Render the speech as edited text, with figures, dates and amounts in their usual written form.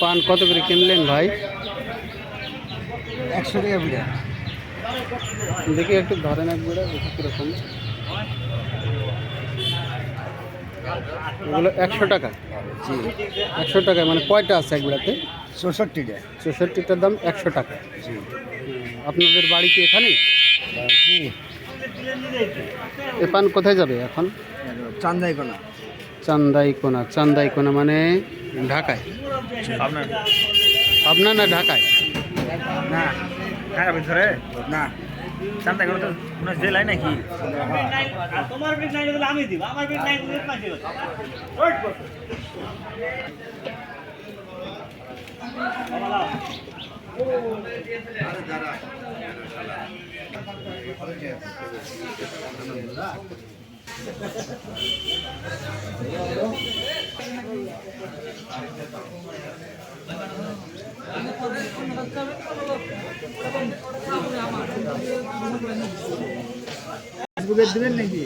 পান কত করে কিনলেন ভাই? 100 টাকা বিড়া। দেখি একটু ধরেন এক বিড়া, দেখি কিরকম। এগুলো 100 টাকা? জি। 100 টাকা মানে কয়টা আছে এক বিড়াতে? 64টা। 64টার দাম 100 টাকা। জি। আপনাদের বাড়ি কি এখানে? জি। এ পান কোথায় যাবে এখন? চান্দাইকোনা। চান্দাইকোনা। চান্দাইকোনা মানে ঢাকায়? পাবনা না ঢাকায়? না, ঢাকা ভিতরে না। চান্দাইকোনা তো কোনো জেলায় নাকি? তোমার বিট নাই বলে আমি দিব, আমার বিট নাই বলে পাঁচে দিবেন নাকি?